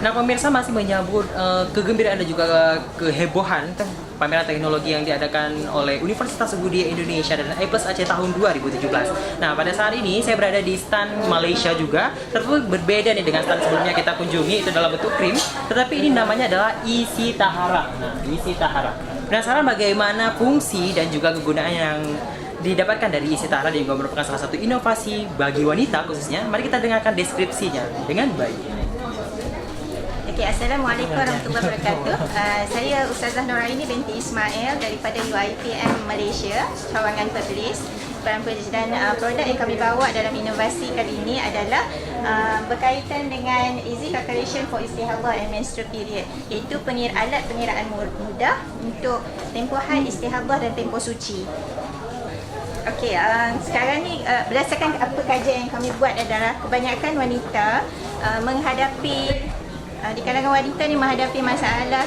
Nah, pemirsa masih menyambut kegembiraan dan juga kehebohan pameran teknologi yang diadakan oleh Universitas Budi Indonesia dan A+ Aceh tahun 2017. Nah, pada saat ini saya berada di stand Malaysia juga, tetapi berbeda nih dengan stand sebelumnya kita kunjungi, itu dalam bentuk krim, tetapi ini namanya adalah Isi Tahara. Nah, Isi Tahara. Penasaran bagaimana fungsi dan juga kegunaan yang didapatkan dari Isi Tahara dan juga merupakan salah satu inovasi bagi wanita khususnya? Mari kita dengarkan deskripsinya dengan baik. Okay, Assalamualaikum warahmatullahi wabarakatuh. Saya Ustazah Noraini binti Ismail daripada UiTM Malaysia, cawangan Perlis. Dan produk yang kami bawa dalam inovasi kali ini adalah berkaitan dengan easy calculation for istihadah and menstrual period, iaitu alat pengiraan mudah untuk tempoh haid, istihadah dan tempoh suci. Okey, sekarang ni berdasarkan apa kajian yang kami buat adalah kebanyakan wanita menghadapi di kalangan wanita ni menghadapi masalah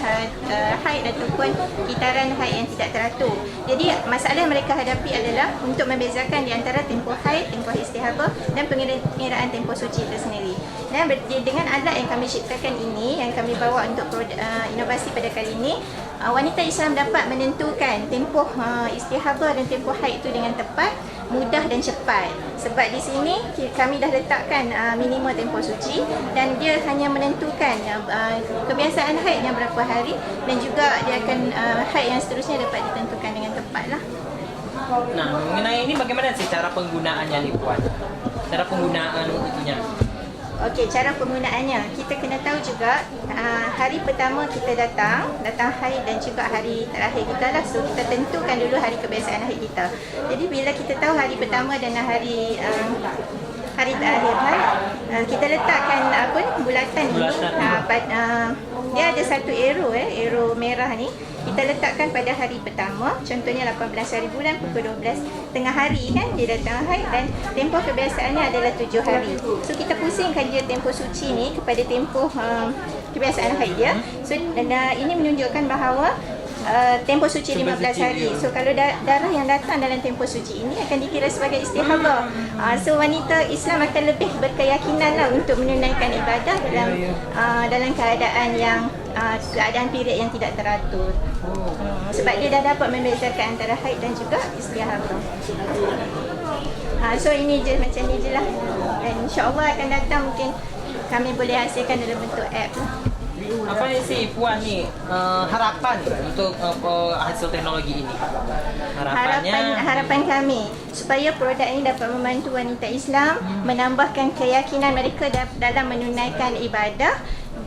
haid ataupun kitaran haid yang tidak teratur. Jadi masalah yang mereka hadapi adalah untuk membezakan di antara tempoh haid, tempoh istihadah dan pengiraan tempoh suci itu sendiri. Dan dengan alat yang kami ciptakan ini, yang kami bawa untuk inovasi pada kali ini, wanita Islam dapat menentukan tempoh istihadah dan tempoh haid itu dengan tepat, mudah dan cepat. Sebab di sini kami dah letakkan minimum tempoh suci dan dia hanya menentukan kebiasaan haidnya berapa hari dan juga dia akan haid yang seterusnya dapat ditentukan dengan tepat lah. Nah, mengenai ini bagaimana sih cara penggunaannya nih Puan? Cara penggunaan itunya? Okey, cara penggunaannya. Kita kena tahu juga hari pertama kita datang haid dan juga hari terakhir kita lah. So kita tentukan dulu hari kebiasaan haid kita. Jadi bila kita tahu hari pertama dan hari terakhir kita letakkan bulatan ini. Dia ada satu arrow merah ni. Kita letakkan pada hari pertama, contohnya 18 hari bulan pukul 12 tengah hari kan dia datang haid dan tempoh kebiasaannya adalah 7 hari. So kita pusingkan dia tempoh suci ni kepada tempoh kebiasaan haid dia. So ini menunjukkan bahawa tempoh suci 15 hari. So kalau darah yang datang dalam tempoh suci ini akan dikira sebagai istihadah. So wanita Islam akan lebih berkeyakinan lah untuk menunaikan ibadah dalam keadaan period yang tidak teratur. Sebab dia dah dapat membezakan antara haid dan juga istihadah. So ini je, macam ni je lah. Dan insyaAllah akan datang mungkin kami boleh hasilkan dalam bentuk app lah. Apa sih Puan ni harapan untuk hasil teknologi ini? Harapan kami supaya produk ini dapat membantu wanita Islam menambahkan keyakinan mereka dalam menunaikan ibadah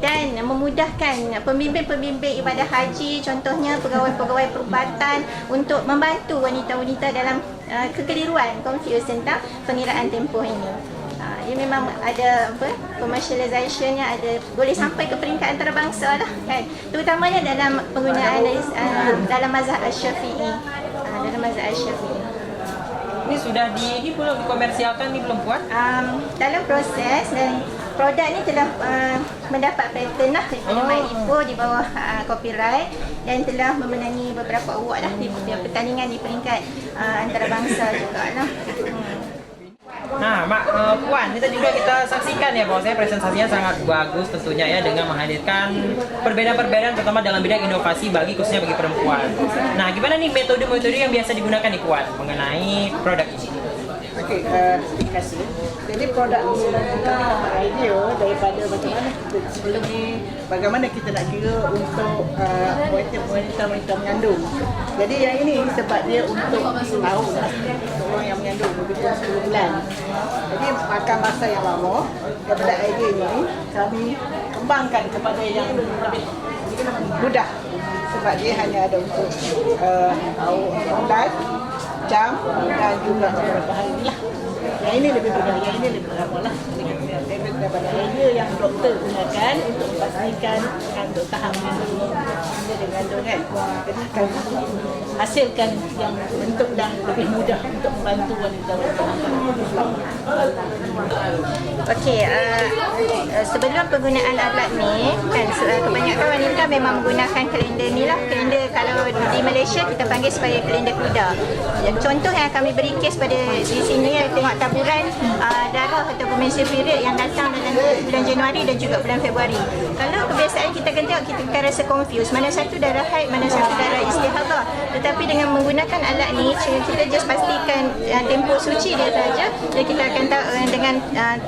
dan memudahkan pembimbing-pembimbing ibadah haji, contohnya pegawai-pegawai perubatan, untuk membantu wanita-wanita dalam kekeliruan, confuse tentang pengiraan tempoh ini. Ia memang ada commercializationnya, ada boleh sampai ke peringkat antarabangsa lah kan, terutamanya dalam penggunaan dalam mazhab Asy-Syafi'i. Ini sudah ini belum dikomersialkan ni belum Puan? Dalam proses dan produk ni telah mendapat patent lah daripada MyInfo di bawah copyright dan telah memenangi beberapa award lah di pertandingan di peringkat antarabangsa juga lah. Nah, Puan, kita juga kita saksikan ya bahwasanya presentasinya sangat bagus tentunya ya, dengan menghadirkan perbedaan-perbedaan terutama dalam bidang inovasi khususnya bagi perempuan. Nah, gimana nih metode-metode yang biasa digunakan nih Puan mengenai produk ini? Okey, terima kasih. Jadi produk ini kami dapat idea daripada bagaimana kita nak kira untuk wanita mengandung. Jadi yang ini sebab dia untuk tahu orang yang mengandung lebih kurang 10 bulan. Jadi makan masa yang lama. Daripada idea ini kami kembangkan kepada yang lebih mudah. Sebab dia hanya ada untuk bulan, jam dan juga beberapa hari lah. Yang ini lebih mudah, yang ini lebih lama lah. Daripada idea yang doktor gunakan untuk memastikan untuk tahap mengandung kan. Jadi hasilkan yang bentuk dan lebih mudah untuk membantu wanita-wanita. Okey, sebelum penggunaan alat ni kan kebanyakan wanita memang menggunakan kalender ni lah. Kalender kalau di Malaysia kita panggil sebagai kalender kuda. Contoh yang kami beri kes pada di sini tengok taburan darah ataupun menstrual period yang datang dalam bulan Januari dan juga bulan Februari. Kalau kebiasaan kita akan tengok, kita akan rasa confused mana satu darah haid, mana satu darah istihadah. Tetapi dengan menggunakan alat ni kita just pastikan tempoh suci dia saja dan kita akan tahu dengan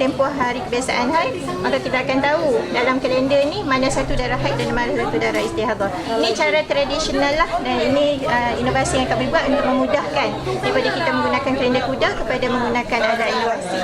tempoh hari kebiasaan haid, maka kita akan tahu dalam kalender ni mana satu darah haid dan mana satu darah istihadah. Ini cara tradisional lah dan ini inovasi yang kami buat untuk memudahkan daripada kita menggunakan kalender kuda kepada menggunakan alat inovasi.